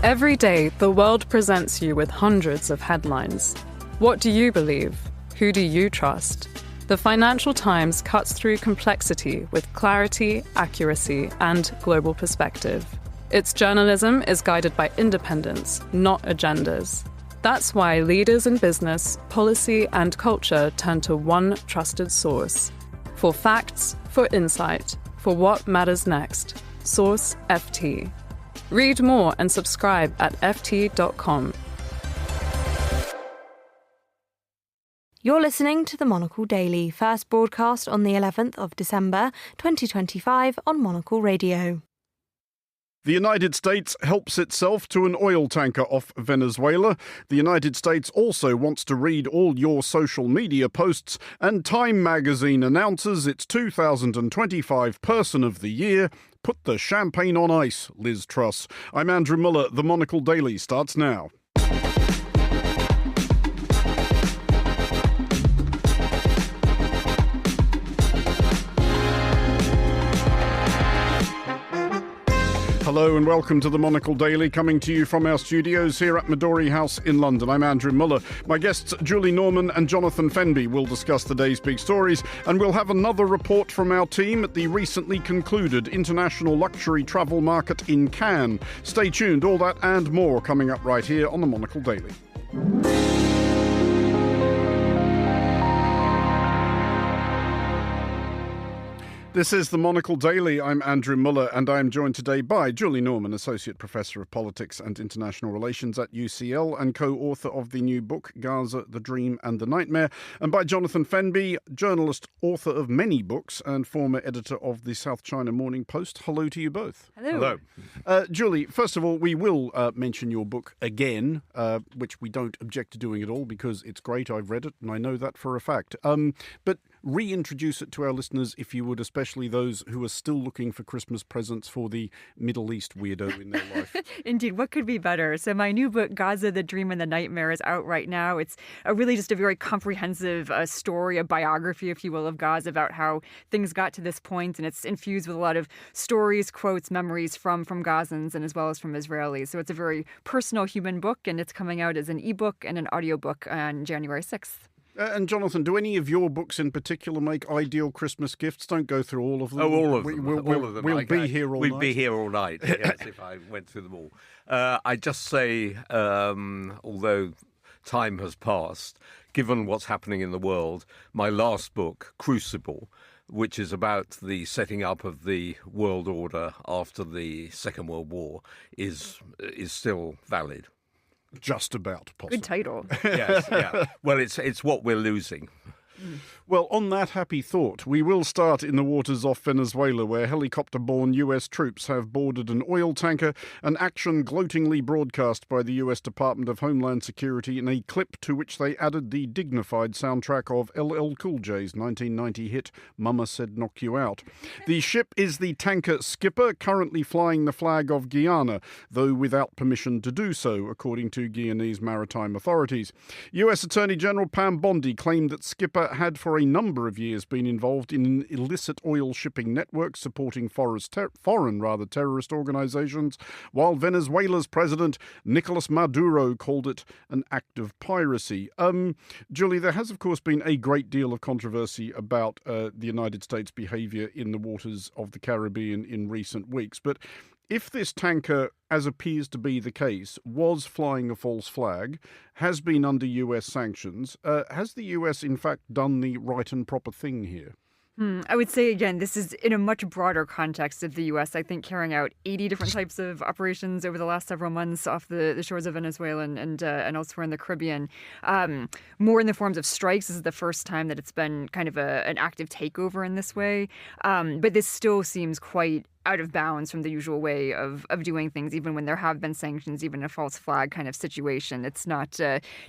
Every day, the world presents you with hundreds of headlines. What do you believe? Who do you trust? The Financial Times cuts through complexity with clarity, accuracy, and global perspective. Its journalism is guided by independence, not agendas. That's why leaders in business, policy, and culture turn to one trusted source. For facts, for insight, for what matters next. Source FT. Read more and subscribe at ft.com. You're listening to the Monocle Daily, first broadcast on the 11th of December 2025 on Monocle Radio. The United States helps itself to an oil tanker off Venezuela. The United States also wants to read all your social media posts, and Time magazine announces its 2025 Person of the Year. Put the champagne on ice, Liz Truss. I'm Andrew Muller. The Monocle Daily starts now. Hello and welcome to the Monocle Daily, coming to you from our studios here at Midori House in London. I'm Andrew Muller. My guests Julie Norman and Jonathan Fenby will discuss the day's big stories, and we'll have another report from our team at the recently concluded international luxury travel market in Cannes. Stay tuned, all that and more coming up right here on the Monocle Daily. This is the Monocle Daily. I'm Andrew Muller, and I'm joined today by Julie Norman, Associate Professor of Politics and International Relations at UCL and co-author of the new book, Gaza, the Dream and the Nightmare, and by Jonathan Fenby, journalist, author of many books and former editor of the South China Morning Post. Hello to you both. Hello. Julie, first of all, we will mention your book again, which we don't object to doing at all because it's great. I've read it and I know that for a fact. But reintroduce it to our listeners, if you would, especially those who are still looking for Christmas presents for the Middle East weirdo in their life. Indeed, what could be better? So my new book, Gaza, the Dream and the Nightmare, is out right now. It's really just a very comprehensive story, a biography, if you will, of Gaza about how things got to this point, and it's infused with a lot of stories, quotes, memories from Gazans and as well as from Israelis. So it's a very personal human book, and it's coming out as an ebook and an audiobook on January 6th. And Jonathan, do any of your books in particular make ideal Christmas gifts? Don't go through all of them. Oh, all of them. All of them. We'll be here all night. We'd be here all night, yes, if I went through them all. I just say, although time has passed, given what's happening in the world, my last book, Crucible, which is about the setting up of the world order after the Second World War, is still valid. Just about possible. Good title. Yes, yeah. Well, it's what we're losing. Well, on that happy thought, we will start in the waters off Venezuela, where helicopter-borne US troops have boarded an oil tanker, an action gloatingly broadcast by the US Department of Homeland Security in a clip to which they added the dignified soundtrack of LL Cool J's 1990 hit Mama Said Knock You Out. The ship is the tanker Skipper, currently flying the flag of Guyana, though without permission to do so, according to Guyanese maritime authorities. US Attorney General Pam Bondi claimed that Skipper had for a number of years been involved in an illicit oil shipping network supporting foreign terrorist organizations, while Venezuela's president Nicolas Maduro called it an act of piracy. Julie, there has of course been a great deal of controversy about the United States' behavior in the waters of the Caribbean in recent weeks, but if this tanker, as appears to be the case, was flying a false flag, has been under US sanctions, has the US in fact done the right and proper thing here? I would say, again, this is in a much broader context of the U.S., I think, carrying out 80 different types of operations over the last several months off the shores of Venezuela and elsewhere in the Caribbean. More in the forms of strikes. This is the first time that it's been kind of an active takeover in this way. But this still seems quite out of bounds from the usual way of doing things, even when there have been sanctions, even a false flag kind of situation. It's not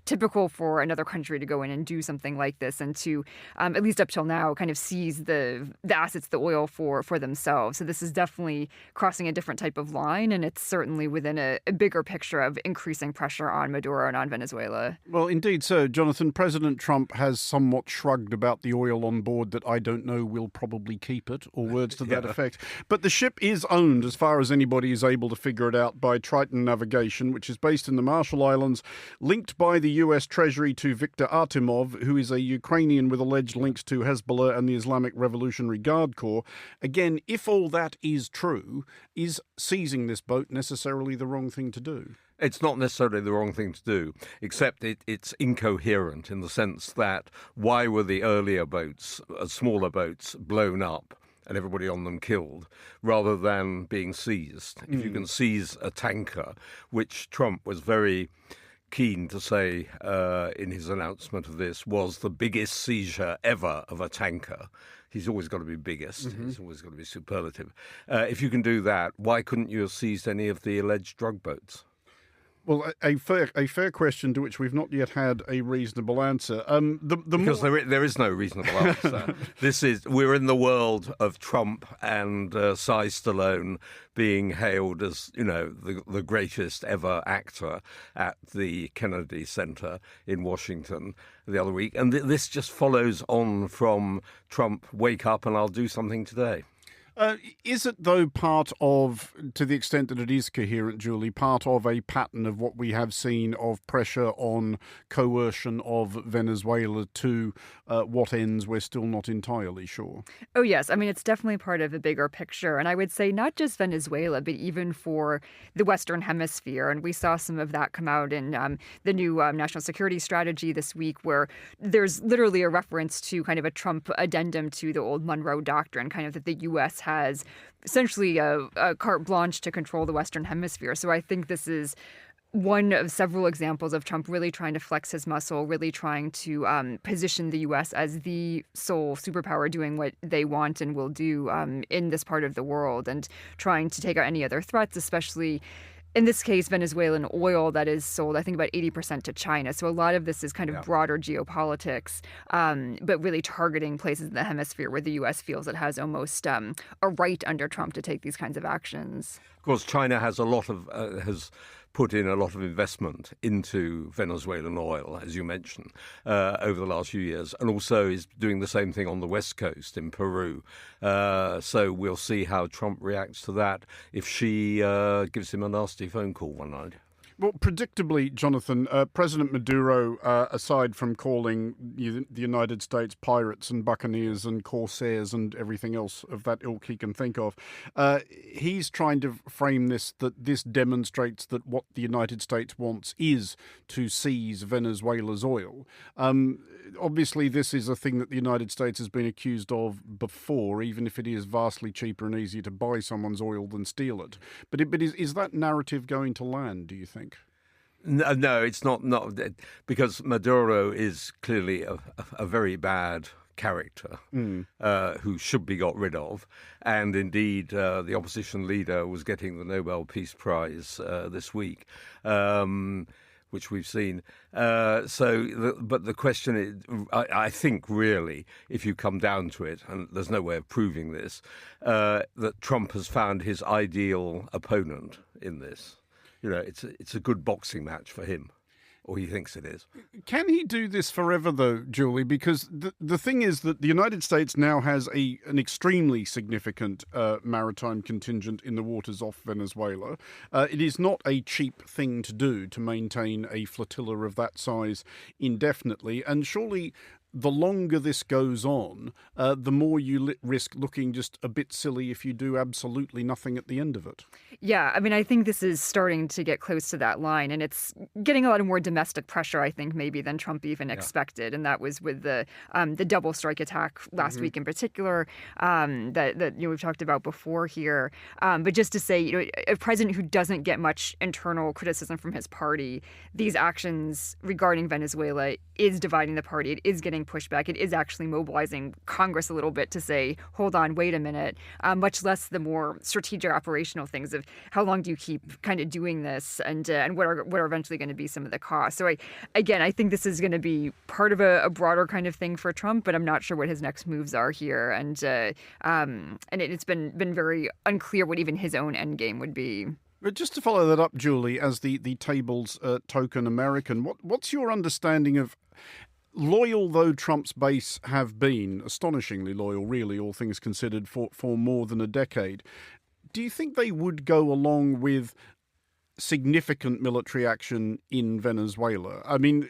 typical for another country to go in and do something like this and to, at least up till now, kind of seize the assets, the oil for themselves. So this is definitely crossing a different type of line, and it's certainly within a bigger picture of increasing pressure on Maduro and on Venezuela. Well, indeed so. Jonathan, President Trump has somewhat shrugged about the oil on board that I don't know will probably keep it, or words to that effect. But the ship ship is owned, as far as anybody is able to figure it out, by Triton Navigation, which is based in the Marshall Islands, linked by the US Treasury to Viktor Artemov, who is a Ukrainian with alleged links to Hezbollah and the Islamic Revolutionary Guard Corps. Again, if all that is true, is seizing this boat necessarily the wrong thing to do? It's not necessarily the wrong thing to do, except it's incoherent in the sense that why were the earlier boats, smaller boats, blown up and everybody on them killed, rather than being seized? If you can seize a tanker, which Trump was very keen to say in his announcement of this, was the biggest seizure ever of a tanker. He's always got to be biggest. He's always got to be superlative. If you can do that, why couldn't you have seized any of the alleged drug boats? Well, a fair question to which we've not yet had a reasonable answer. Because there is no reasonable answer. We're in the world of Trump and Cy Stallone being hailed as, the greatest ever actor at the Kennedy Center in Washington the other week, and this just follows on from Trump. Wake up and I'll do something today. Is it, though, part of, to the extent that it is coherent, Julie, part of a pattern of what we have seen of pressure on coercion of Venezuela to what ends we're still not entirely sure? Oh, yes. I mean, it's definitely part of a bigger picture. And I would say not just Venezuela, but even for the Western Hemisphere. And we saw some of that come out in the new national security strategy this week, where there's literally a reference to kind of a Trump addendum to the old Monroe Doctrine, kind of that the U.S. has essentially a carte blanche to control the Western Hemisphere. So I think this is one of several examples of Trump really trying to flex his muscle, really trying to position the U.S. as the sole superpower doing what they want and will do in this part of the world, and trying to take out any other threats, especially in this case, Venezuelan oil that is sold, I think, about 80% to China. So a lot of this is kind of broader geopolitics, but really targeting places in the hemisphere where the U.S. feels it has almost a right under Trump to take these kinds of actions. Of course, China has has put in a lot of investment into Venezuelan oil, as you mentioned, over the last few years, and also is doing the same thing on the West Coast in Peru. So we'll see how Trump reacts to that if she gives him a nasty phone call one night. Well, predictably, Jonathan, President Maduro, aside from calling the United States pirates and buccaneers and corsairs and everything else of that ilk he can think of, he's trying to frame this, that this demonstrates that what the United States wants is to seize Venezuela's oil. Obviously, this is a thing that the United States has been accused of before, even if it is vastly cheaper and easier to buy someone's oil than steal it. But is that narrative going to land, do you think? No, it's not, because Maduro is clearly a very bad character who should be got rid of. And indeed, the opposition leader was getting the Nobel Peace Prize this week, which we've seen. But the question is, I think really, if you come down to it, and there's no way of proving this, that Trump has found his ideal opponent in this. It's a good boxing match for him, or he thinks it is. Can he do this forever, though, Julie? Because the thing is that the United States now has an extremely significant maritime contingent in the waters off Venezuela. It is not a cheap thing to do to maintain a flotilla of that size indefinitely, and surely the longer this goes on, the more you risk looking just a bit silly if you do absolutely nothing at the end of it. Yeah, I mean, I think this is starting to get close to that line, and it's getting a lot of more domestic pressure, I think, maybe than Trump even expected, and that was with the double strike attack last week in particular that we've talked about before here. But just to say, a president who doesn't get much internal criticism from his party, these actions regarding Venezuela is dividing the party. It is getting pushback. It is actually mobilizing Congress a little bit to say, hold on, wait a minute, much less the more strategic operational things of how long do you keep kind of doing this, and what are eventually going to be some of the costs. So I think this is going to be part of a broader kind of thing for Trump, but I'm not sure what his next moves are here, and it's been very unclear what even his own end game would be. But just to follow that up, Julie, as the table's token American, what's your understanding of, loyal though Trump's base have been, astonishingly loyal, really, all things considered, for more than a decade, do you think they would go along with significant military action in Venezuela? I mean,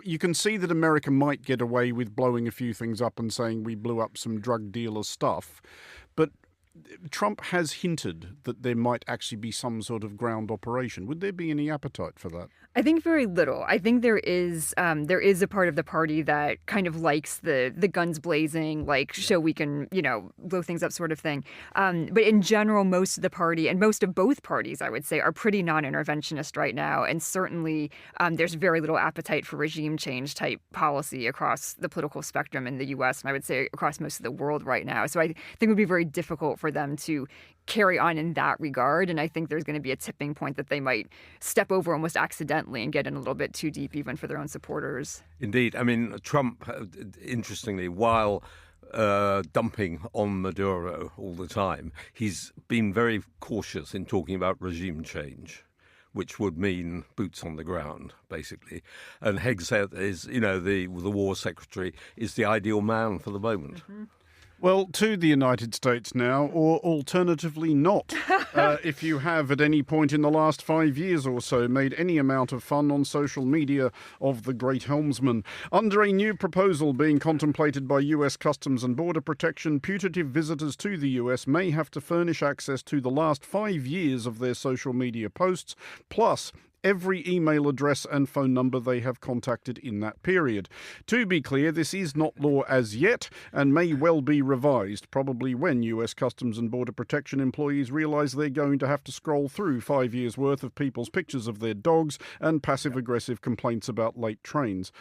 you can see that America might get away with blowing a few things up and saying we blew up some drug dealer stuff, but Trump has hinted that there might actually be some sort of ground operation. Would there be any appetite for that? I think very little. I think there is a part of the party that kind of likes the guns blazing, like show we can, blow things up sort of thing. But in general, most of the party and most of both parties, I would say, are pretty non-interventionist right now. And certainly there's very little appetite for regime change type policy across the political spectrum in the U.S. and I would say across most of the world right now. So I think it would be very difficult for them to carry on in that regard. And I think there's going to be a tipping point that they might step over almost accidentally and get in a little bit too deep, even for their own supporters. Indeed. I mean, Trump, interestingly, while dumping on Maduro all the time, he's been very cautious in talking about regime change, which would mean boots on the ground, basically. And Hegseth is, the war secretary, is the ideal man for the moment. Mm-hmm. Well, to the United States now, or alternatively not. If you have at any point in the last 5 years or so made any amount of fun on social media of the great helmsman. Under a new proposal being contemplated by US Customs and Border Protection, putative visitors to the US may have to furnish access to the last 5 years of their social media posts, plus every email address and phone number they have contacted in that period. To be clear, this is not law as yet and may well be revised, probably when US Customs and Border Protection employees realise they're going to have to scroll through 5 years' worth of people's pictures of their dogs and passive-aggressive complaints about late trains.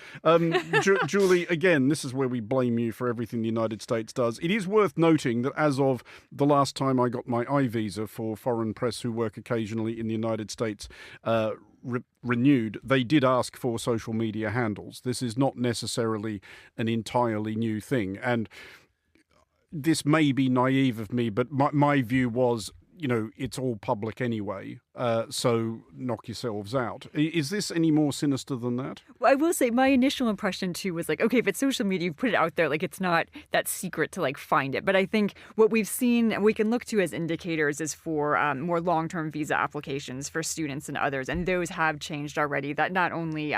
Julie, again, this is where we blame you for everything the United States does. It is worth noting that as of the last time I got my I-visa for foreign press who work occasionally in the United States, renewed, they did ask for social media handles. This is not necessarily an entirely new thing. And this may be naive of me, but my view was, it's all public anyway. So knock yourselves out. Is this any more sinister than that? Well, I will say my initial impression too was like, okay, if it's social media, you put it out there, like it's not that secret to like find it. But I think what we've seen and we can look to as indicators is for more long-term visa applications for students and others. And those have changed already, that not only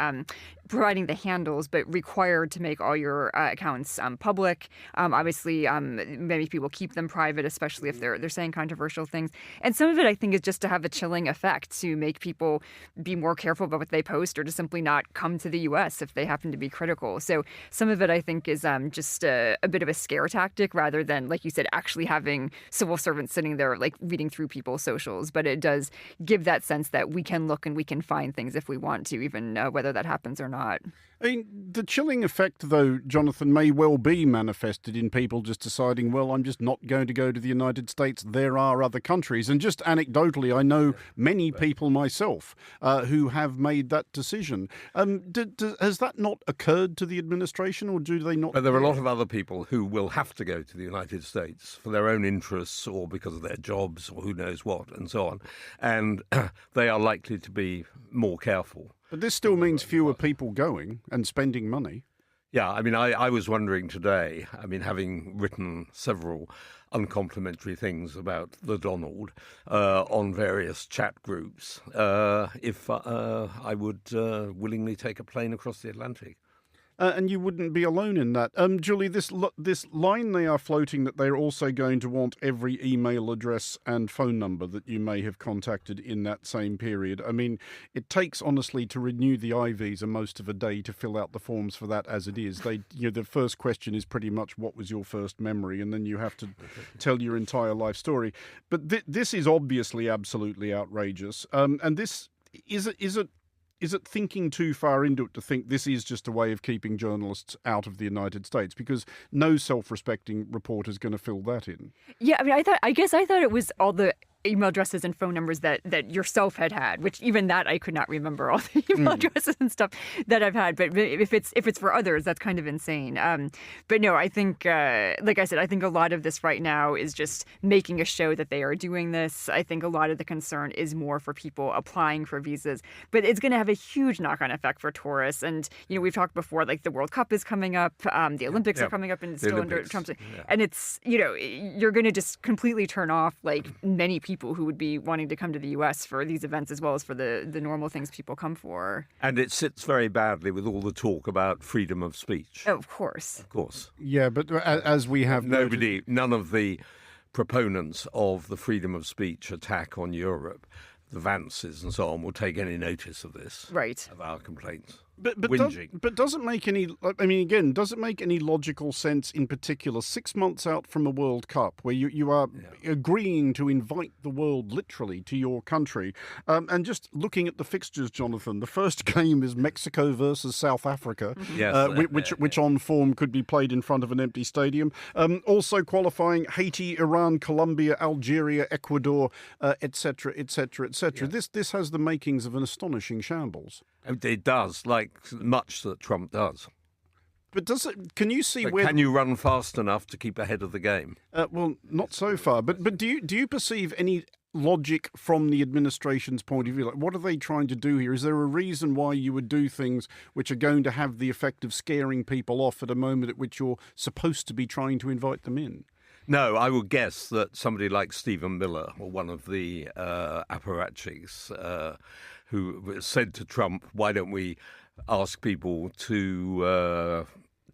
providing the handles, but required to make all your accounts public. Obviously, many people keep them private, especially if they're saying controversial things. And some of it, I think, is just to have a chilling effect to make people be more careful about what they post or to simply not come to the U.S. if they happen to be critical. So some of it, I think, is just a bit of a scare tactic rather than, like you said, actually having civil servants sitting there like reading through people's socials. But it does give that sense that we can look and we can find things if we want to, even whether that happens or not. I mean, the chilling effect, though, Jonathan, may well be manifested in people just deciding, well, I'm just not going to go to the United States. There are other countries. And just anecdotally, I know many people myself who have made that decision. Has that not occurred to the administration, or do they not? But there are a lot of other people who will have to go to the United States for their own interests or because of their jobs or who knows what and so on. And they are likely to be more careful. But this still means fewer people going and spending money. Yeah, I mean, I was wondering today, I mean, having written several uncomplimentary things about the Donald on various chat groups, if I would willingly take a plane across the Atlantic. And you wouldn't be alone in that. Julie, this line they are floating that they're also going to want every email address and phone number that you may have contacted in that same period. I mean, it takes, honestly, to renew the I-visa most of a day to fill out the forms for that as it is. The first question is pretty much what was your first memory, and then you have to tell your entire life story. But this is obviously absolutely outrageous. And this, is it thinking too far into it to think this is just a way of keeping journalists out of the United States? Because no self-respecting reporter is going to fill that in. Yeah, I mean, I guess I thought it was all the email addresses and phone numbers that yourself had, which even that I could not remember all the email addresses and stuff that I've had. But if it's for others, that's kind of insane. But no, I think, like I said, I think a lot of this right now is just making a show that they are doing this. I think a lot of the concern is more for people applying for visas, but it's going to have a huge knock-on effect for tourists. And, we've talked before, like the World Cup is coming up, the Olympics are coming up and still under Trump's. Yeah. And it's, you're going to just completely turn off like many people who would be wanting to come to the U.S. for these events as well as for the normal things people come for. And it sits very badly with all the talk about freedom of speech. Oh, of course. Of course. Yeah, but as we have none of the proponents of the freedom of speech attack on Europe, the Vances and so on, will take any notice of this, right, of our complaints. But does it make any? I mean, again, does it make any logical sense? In particular, 6 months out from a World Cup, where you are agreeing to invite the world literally to your country, and just looking at the fixtures, Jonathan, the first game is Mexico versus South Africa, which on form could be played in front of an empty stadium. Also qualifying Haiti, Iran, Colombia, Algeria, Ecuador, etc., etc., etc. This has the makings of an astonishing shambles. It does, like much that Trump does. But does it? Can you see Can you run fast enough to keep ahead of the game? Well, not so far. But do you perceive any logic from the administration's point of view? Like, what are they trying to do here? Is there a reason why you would do things which are going to have the effect of scaring people off at a moment at which you're supposed to be trying to invite them in? No, I would guess that somebody like Stephen Miller, or one of the apparatchiks, who said to Trump, why don't we ask people to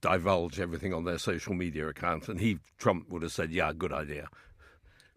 divulge everything on their social media account? And Trump would have said, yeah, good idea.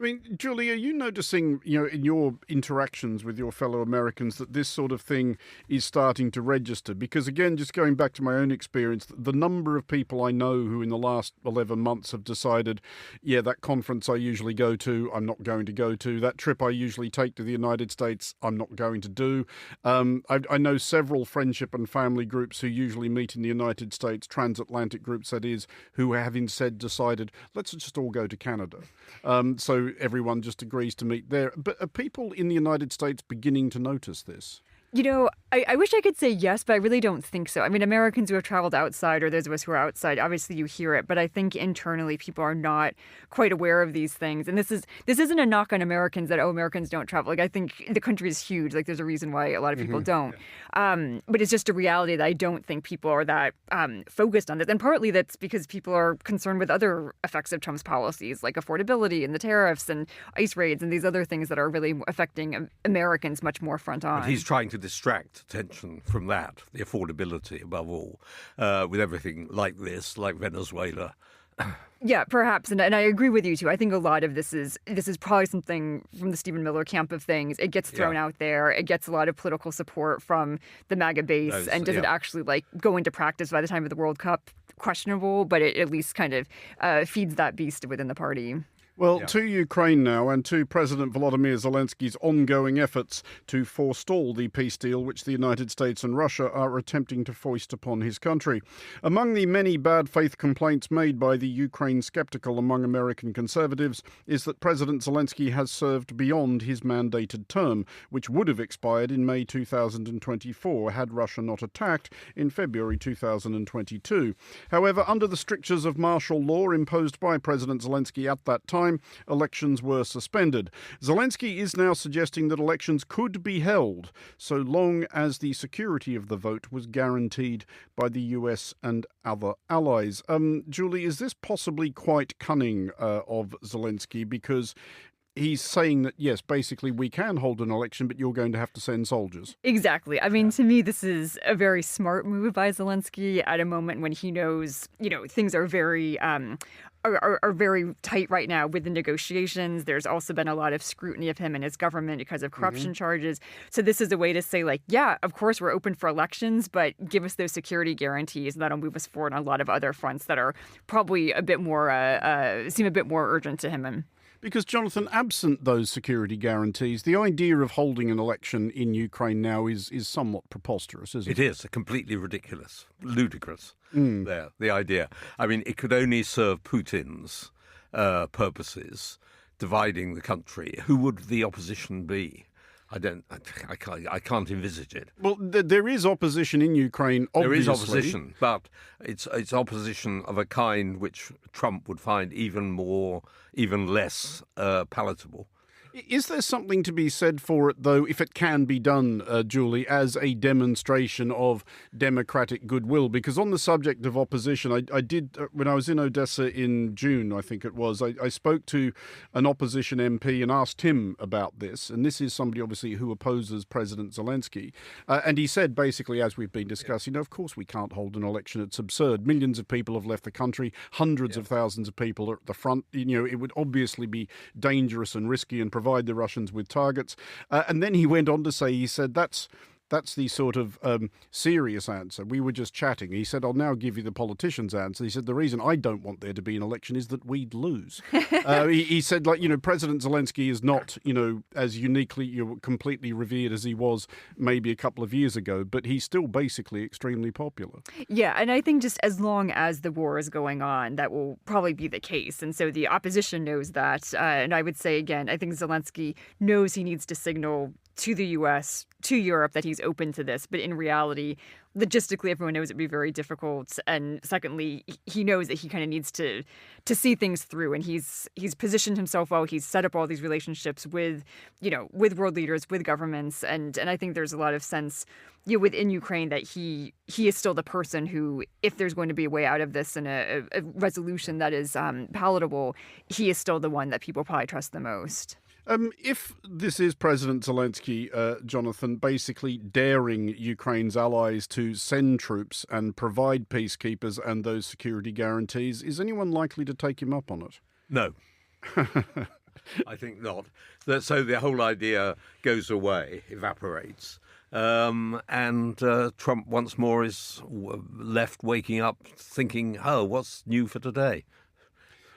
I mean, Julie, are you noticing, in your interactions with your fellow Americans that this sort of thing is starting to register? Because, again, just going back to my own experience, the number of people I know who in the last 11 months have decided, that conference I usually go to, I'm not going to go to. That trip I usually take to the United States, I'm not going to do. I know several friendship and family groups who usually meet in the United States, transatlantic groups that is, who have instead decided, let's just all go to Canada. So everyone just agrees to meet there. But are people in the United States beginning to notice this? I wish I could say yes, but I really don't think so. I mean, Americans who have traveled outside, or those of us who are outside, obviously you hear it, but I think internally people are not quite aware of these things. And this isn't a knock on Americans that, Americans don't travel. Like, I think the country is huge. Like, there's a reason why a lot of people don't. But it's just a reality that I don't think people are that focused on this. And partly that's because people are concerned with other effects of Trump's policies, like affordability and the tariffs and ICE raids and these other things that are really affecting Americans much more front on. But he's trying to distract attention from that, the affordability above all, with everything like this, like Venezuela. Yeah, perhaps. And I agree with you, too. I think a lot of this is probably something from the Stephen Miller camp of things. It gets thrown out there. It gets a lot of political support from the MAGA base. And does it actually go into practice by the time of the World Cup? Questionable, but it at least kind of feeds that beast within the party. Well, to Ukraine now, and to President Volodymyr Zelensky's ongoing efforts to forestall the peace deal which the United States and Russia are attempting to foist upon his country. Among the many bad faith complaints made by the Ukraine skeptical among American conservatives is that President Zelensky has served beyond his mandated term, which would have expired in May 2024 had Russia not attacked in February 2022. However, under the strictures of martial law imposed by President Zelensky at that time, elections were suspended. Zelensky is now suggesting that elections could be held so long as the security of the vote was guaranteed by the US and other allies. Julie, is this possibly quite cunning of Zelensky? Because he's saying that, yes, basically we can hold an election, but you're going to have to send soldiers. Exactly. I mean, to me, this is a very smart move by Zelensky at a moment when he knows, things are very are very tight right now with the negotiations. There's also been a lot of scrutiny of him and his government because of corruption charges. So this is a way to say, of course, we're open for elections, but give us those security guarantees, and that'll move us forward on a lot of other fronts that are probably a bit more seem a bit more urgent to him. Because, Jonathan, absent those security guarantees, the idea of holding an election in Ukraine now is somewhat preposterous, isn't it? It is completely ridiculous, ludicrous, the idea. I mean, it could only serve Putin's purposes, dividing the country. Who would the opposition be? I can't envisage it. Well, there is opposition in Ukraine, obviously. There is opposition, but it's opposition of a kind which Trump would find even less palatable. Is there something to be said for it, though, if it can be done, Julie, as a demonstration of democratic goodwill? Because on the subject of opposition, I did, when I was in Odessa in June, I think it was, I spoke to an opposition MP and asked him about this. And this is somebody, obviously, who opposes President Zelensky. And he said, basically, as we've been discussing, of course we can't hold an election. It's absurd. Millions of people have left the country. Hundreds of thousands of people are at the front. It would obviously be dangerous and risky and provide the Russians with targets. And then he went on to say, he said, that's the sort of serious answer. We were just chatting. He said, I'll now give you the politician's answer. He said, the reason I don't want there to be an election is that we'd lose. He said, President Zelensky is not, as uniquely, completely revered as he was maybe a couple of years ago, but he's still basically extremely popular. Yeah, and I think just as long as the war is going on, that will probably be the case. And so the opposition knows that. And I would say, again, I think Zelensky knows he needs to signal to the U.S., to Europe, that he's open to this. But in reality, logistically, everyone knows it'd be very difficult. And secondly, he knows that he kind of needs to see things through. And he's positioned himself well. He's set up all these relationships with world leaders, with governments. And I think there's a lot of sense within Ukraine that he is still the person who, if there's going to be a way out of this and a resolution that is palatable, he is still the one that people probably trust the most. If this is President Zelensky, Jonathan, basically daring Ukraine's allies to send troops and provide peacekeepers and those security guarantees, is anyone likely to take him up on it? No. I think not. So the whole idea goes away, evaporates. And Trump once more is left waking up thinking, what's new for today?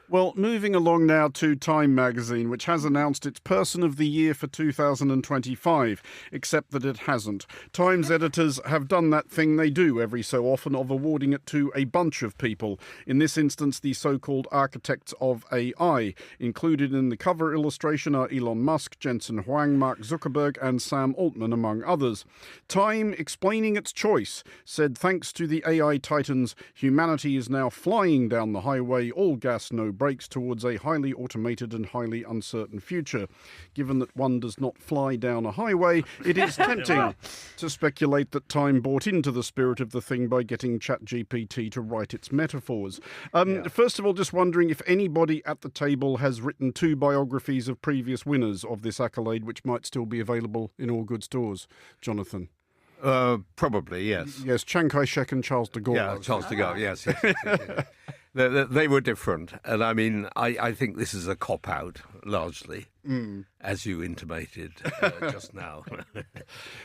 Well, moving along now to Time magazine, which has announced its Person of the Year for 2025, except that it hasn't. Time's editors have done that thing they do every so often of awarding it to a bunch of people. In this instance, the so-called architects of AI. Included in the cover illustration are Elon Musk, Jensen Huang, Mark Zuckerberg and Sam Altman, among others. Time, explaining its choice, said thanks to the AI titans, humanity is now flying down the highway, all gas, no brakes, towards a highly automated and highly uncertain future. Given that one does not fly down a highway, it is tempting to speculate that Time bought into the spirit of the thing by getting ChatGPT to write its metaphors. First of all, just wondering if anybody at the table has written 2 biographies of previous winners of this accolade, which might still be available in all good stores. Jonathan? Probably, yes. Yes, Chiang Kai-shek and Charles de Gaulle. Yeah, Charles de Gaulle, yes. They were different. And I mean, I think this is a cop-out, largely, as you intimated just now.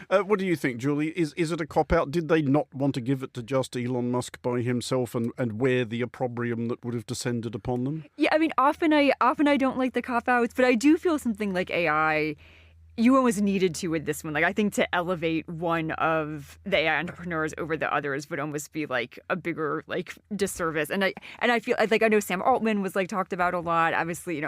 What do you think, Julie? Is it a cop-out? Did they not want to give it to just Elon Musk by himself and wear the opprobrium that would have descended upon them? Yeah, I mean, often I don't like the cop-outs, but I do feel something like AI, you almost needed to with this one. Like, I think to elevate one of the AI entrepreneurs over the others would almost be like a bigger disservice. And I feel like, I know Sam Altman was talked about a lot, obviously,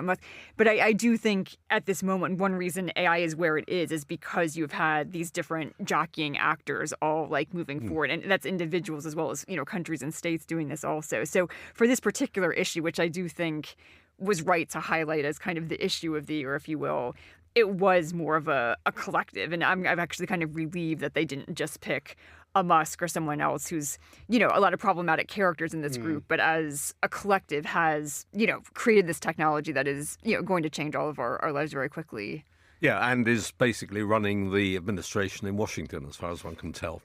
but I do think at this moment, one reason AI is where it is because you've had these different jockeying actors all moving forward. And that's individuals as well as, countries and states doing this also. So for this particular issue, which I do think was right to highlight as kind of the issue of the year, if you will, it was more of a collective. And I'm actually kind of relieved that they didn't just pick a Musk or someone else who's, a lot of problematic characters in this group, but as a collective has, created this technology that is, going to change all of our lives very quickly. Yeah, and is basically running the administration in Washington, as far as one can tell.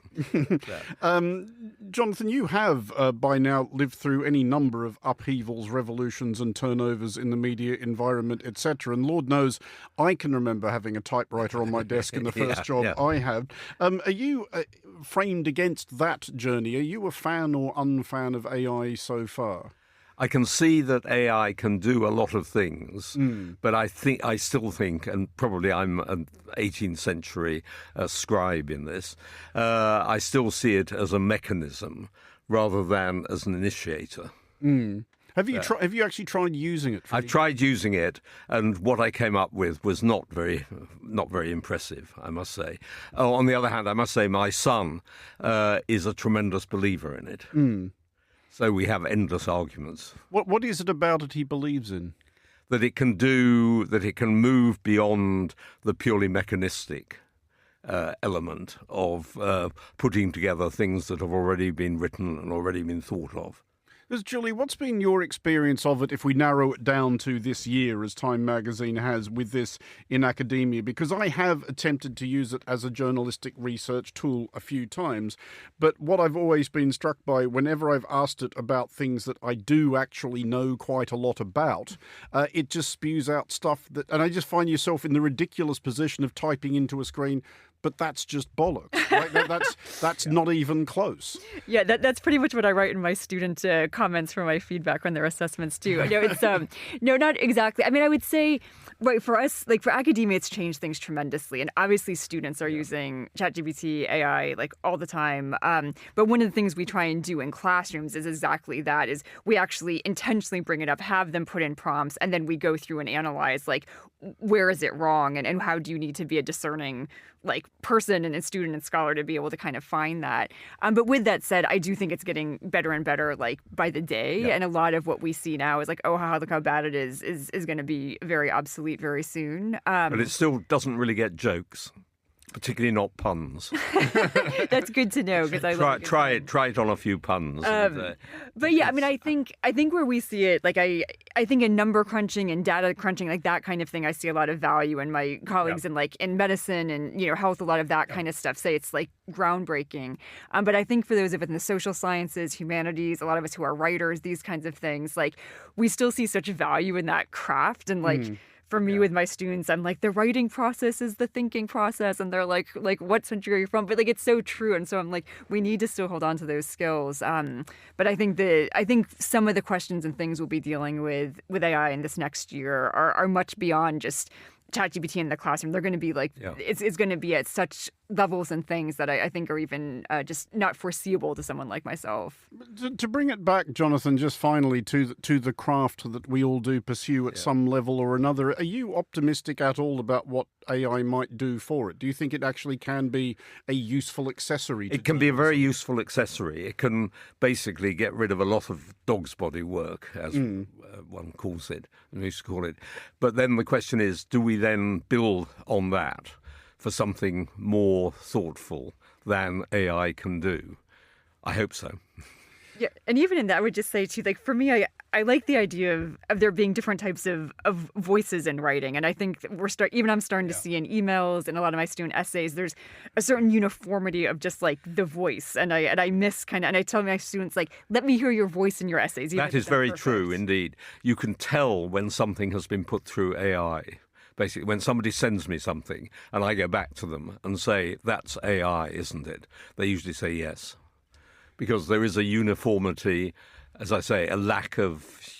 Jonathan, you have by now lived through any number of upheavals, revolutions and turnovers in the media environment, etc. And Lord knows I can remember having a typewriter on my desk in the first job I had. Are you framed against that journey? Are you a fan or unfan of AI so far? I can see that AI can do a lot of things, but I still think, and probably I'm an 18th century scribe in this, I still see it as a mechanism rather than as an initiator. Have you actually tried using it? I've tried using it, and what I came up with was not very impressive, I must say. On the other hand, I must say my son is a tremendous believer in it. So we have endless arguments. What is it about it he believes in? that it can move beyond the purely mechanistic element of putting together things that have already been written and already been thought of. Julie, what's been your experience of it if we narrow it down to this year, as Time magazine has, with this in academia? Because I have attempted to use it as a journalistic research tool a few times, but what I've always been struck by whenever I've asked it about things that I do actually know quite a lot about, it just spews out stuff that, and I just find yourself in the ridiculous position of typing into a screen, but that's just bollocks. Right? That's not even close. Yeah, that's pretty much what I write in my student comments for my feedback on their assessments too. No, it's no, not exactly. I mean, I would say, right, for us, like for academia, it's changed things tremendously, and obviously students are using ChatGPT, AI, like all the time. But one of the things we try and do in classrooms is exactly that: is we actually intentionally bring it up, have them put in prompts, and then we go through and analyze, like, where is it wrong, and how do you need to be a discerning, like, person and a student and scholar to be able to kind of find that. But with that said, I do think it's getting better and better, like, by the day. Yeah. And a lot of what we see now is like, oh, look how bad it is going to be very obsolete very soon. But it still doesn't really get jokes. Particularly not puns. That's good to know, because I try it on a few puns. But yeah, I mean, I think where we see it, like I think in number crunching and data crunching, like that kind of thing, I see a lot of value in my colleagues in medicine and health. A lot of that kind of stuff say it's like groundbreaking. But I think for those of us in the social sciences, humanities, a lot of us who are writers, these kinds of things, like we still see such value in that craft and like. For me, with my students, I'm like, the writing process is the thinking process. And they're like, what century are you from? But like, it's so true. And so I'm like, we need to still hold on to those skills. But I think some of the questions and things we'll be dealing with AI in this next year are much beyond just ChatGPT in the classroom. They're going to be like, it's going to be at such levels and things that I think are even just not foreseeable to someone like myself. To bring it back, Jonathan, just finally to the craft that we all do pursue at some level or another, are you optimistic at all about what AI might do for it? Do you think it actually can be a useful accessory? It can be a very useful accessory. It can basically get rid of a lot of dog's body work, as one calls it, and we used to call it. But then the question is, do we then build on that for something more thoughtful than AI can do? I hope so. Yeah, and even in that, I would just say too, like for me, I like the idea of there being different types of voices in writing, and I think I'm starting to see in emails and a lot of my student essays, there's a certain uniformity of just like the voice, and I miss and I tell my students, like, let me hear your voice in your essays. That is very true indeed. You can tell when something has been put through AI. Basically, when somebody sends me something and I go back to them and say, that's AI, isn't it? They usually say yes. Because there is a uniformity, as I say, a lack of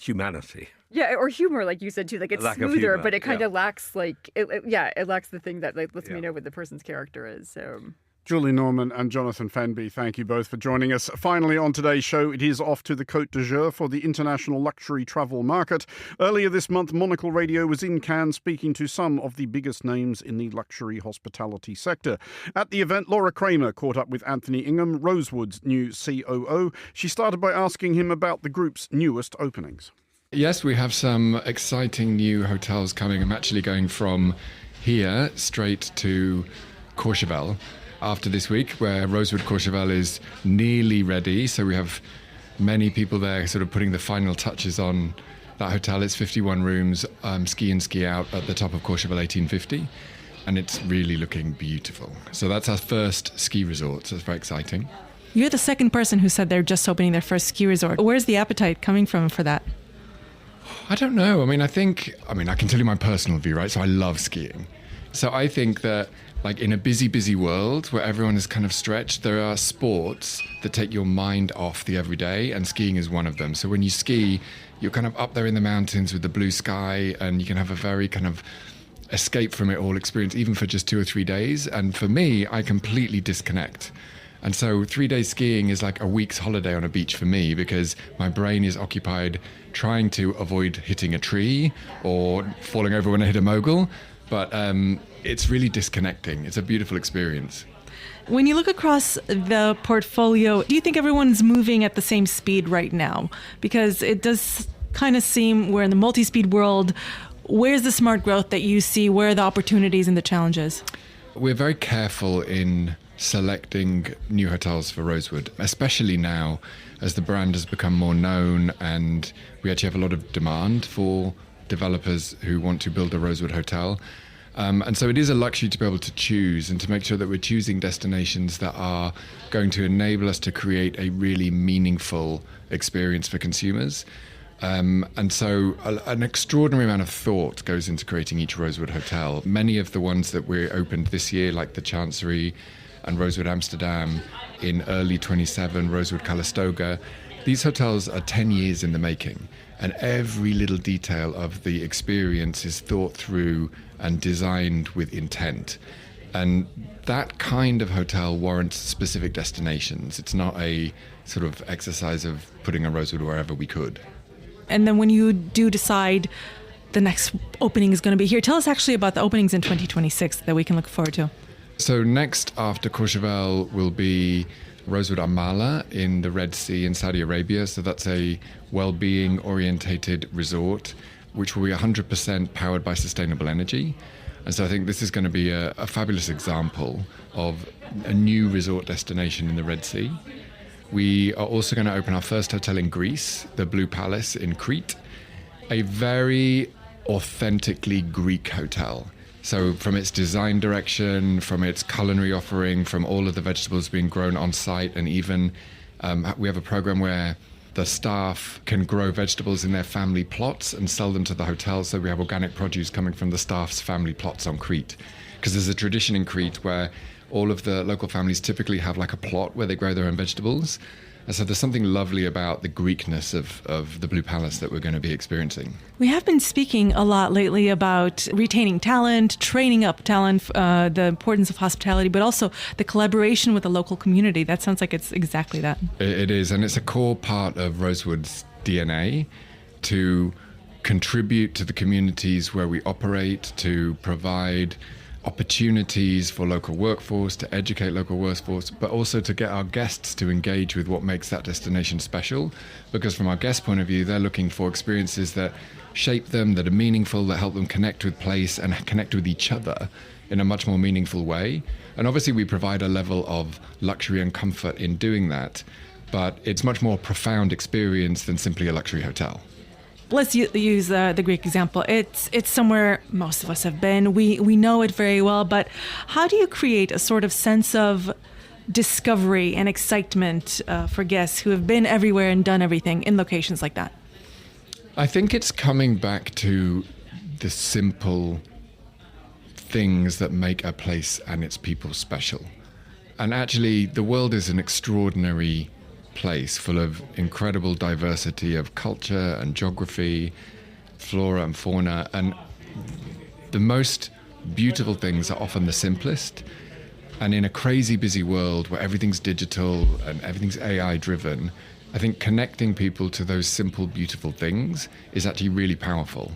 humanity. Yeah, or humor, like you said too. Like it's smoother, but it kind of lacks, like, it lacks the thing that like lets me know what the person's character is. So. Julie Norman and Jonathan Fenby, thank you both for joining us. Finally, on today's show, it is off to the Côte d'Azur for the international luxury travel market. Earlier this month, Monocle Radio was in Cannes speaking to some of the biggest names in the luxury hospitality sector. At the event, Laura Kramer caught up with Anthony Ingham, Rosewood's new COO. She started by asking him about the group's newest openings. Yes, we have some exciting new hotels coming. I'm actually going from here straight to Courchevel after this week, where Rosewood Courchevel is nearly ready. So we have many people there sort of putting the final touches on that hotel. It's 51 rooms, ski in, ski out at the top of Courchevel 1850. And it's really looking beautiful. So that's our first ski resort. So it's very exciting. You're the second person who said they're just opening their first ski resort. Where's the appetite coming from for that? I don't know. I can tell you my personal view, right? So I love skiing. So I think that, like, in a busy world where everyone is kind of stretched, there are sports that take your mind off the everyday, and skiing is one of them. So when you ski, you're kind of up there in the mountains with the blue sky, and you can have a very kind of escape from it all experience, even for just 2 or 3 days. And for me, I completely disconnect. And so 3 days skiing is like a week's holiday on a beach for me, because my brain is occupied trying to avoid hitting a tree or falling over when I hit a mogul. But it's really disconnecting. It's a beautiful experience. When you look across the portfolio, do you think everyone's moving at the same speed right now? Because it does kind of seem we're in the multi-speed world. Where's the smart growth that you see? Where are the opportunities and the challenges? We're very careful in selecting new hotels for Rosewood, especially now as the brand has become more known and we actually have a lot of demand for developers who want to build a Rosewood hotel. And so it is a luxury to be able to choose and to make sure that we're choosing destinations that are going to enable us to create a really meaningful experience for consumers. And so an extraordinary amount of thought goes into creating each Rosewood hotel. Many of the ones that we opened this year, like the Chancery and Rosewood Amsterdam, in early 27, Rosewood Calistoga, these hotels are 10 years in the making. And every little detail of the experience is thought through and designed with intent. And that kind of hotel warrants specific destinations. It's not a sort of exercise of putting a Rosewood wherever we could. And then when you do decide the next opening is going to be here, tell us actually about the openings in 2026 that we can look forward to. So next after Courchevel will be Rosewood Amala in the Red Sea in Saudi Arabia. So that's a well-being orientated resort, which will be 100% powered by sustainable energy. And so I think this is going to be a fabulous example of a new resort destination in the Red Sea. We are also going to open our first hotel in Greece, the Blue Palace in Crete, a very authentically Greek hotel. So from its design direction, from its culinary offering, from all of the vegetables being grown on site, and even we have a program where the staff can grow vegetables in their family plots and sell them to the hotel. So we have organic produce coming from the staff's family plots on Crete. Because there's a tradition in Crete where all of the local families typically have like a plot where they grow their own vegetables. And so there's something lovely about the Greekness of the Blue Palace that we're going to be experiencing. We have been speaking a lot lately about retaining talent, training up talent, the importance of hospitality, but also the collaboration with the local community. That sounds like it's exactly that. It is, and it's a core part of Rosewood's DNA to contribute to the communities where we operate, to provide opportunities for local workforce, to educate local workforce, but also to get our guests to engage with what makes that destination special. Because from our guest point of view, they're looking for experiences that shape them, that are meaningful, that help them connect with place and connect with each other in a much more meaningful way. And obviously we provide a level of luxury and comfort in doing that, but it's much more profound experience than simply a luxury hotel. Let's use the Greek example. It's somewhere most of us have been. We know it very well, but how do you create a sort of sense of discovery and excitement for guests who have been everywhere and done everything in locations like that? I think it's coming back to the simple things that make a place and its people special. And actually, the world is an extraordinary place full of incredible diversity of culture and geography, flora and fauna, and the most beautiful things are often the simplest. And in a crazy busy world where everything's digital and everything's AI driven, I think connecting people to those simple, beautiful things is actually really powerful.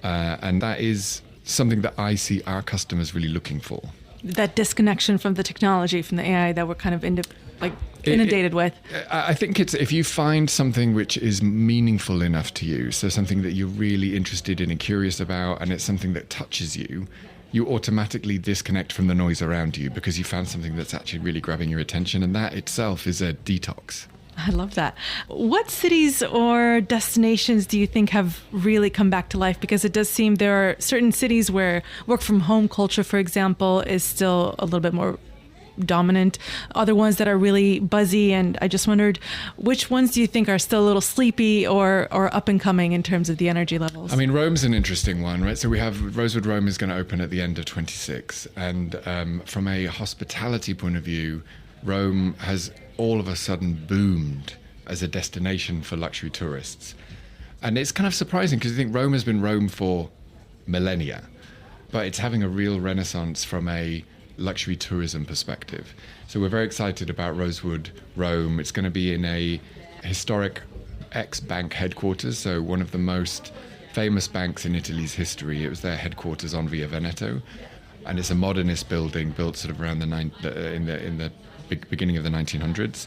And that is something that I see our customers really looking for. That disconnection from the technology, from the AI that we're kind of inundated with. I think it's if you find something which is meaningful enough to you, so something that you're really interested in and curious about, and it's something that touches you, you automatically disconnect from the noise around you because you found something that's actually really grabbing your attention, and that itself is a detox. I love that. What cities or destinations do you think have really come back to life? Because it does seem there are certain cities where work from home culture, for example, is still a little bit more dominant. Other ones that are really buzzy, and I just wondered which ones do you think are still a little sleepy or up and coming in terms of the energy levels? I mean, Rome's an interesting one, right? So we have Rosewood Rome is going to open at the end of 26, and from a hospitality point of view, Rome has all of a sudden boomed as a destination for luxury tourists. And it's kind of surprising because I think Rome has been Rome for millennia, but it's having a real renaissance from a luxury tourism perspective. So we're very excited about Rosewood Rome. It's going to be in a historic ex-bank headquarters, so one of the most famous banks in Italy's history. It was their headquarters on Via Veneto, and it's a modernist building built sort of around in the beginning of the 1900s.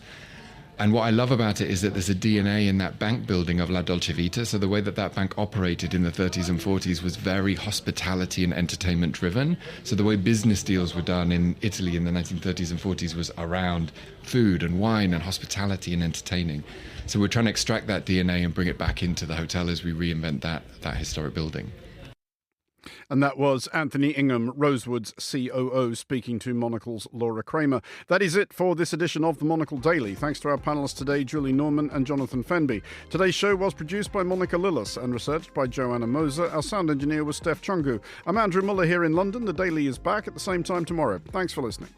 And what I love about it is that there's a DNA in that bank building of La Dolce Vita. So the way that that bank operated in the 30s and 40s was very hospitality and entertainment driven. So the way business deals were done in Italy in the 1930s and 40s was around food and wine and hospitality and entertaining. So we're trying to extract that DNA and bring it back into the hotel as we reinvent that historic building. And that was Anthony Ingham, Rosewood's COO, speaking to Monocle's Laura Kramer. That is it for this edition of the Monocle Daily. Thanks to our panellists today, Julie Norman and Jonathan Fenby. Today's show was produced by Monica Lillis and researched by Joanna Moser. Our sound engineer was Steph Chungu. I'm Andrew Muller here in London. The Daily is back at the same time tomorrow. Thanks for listening.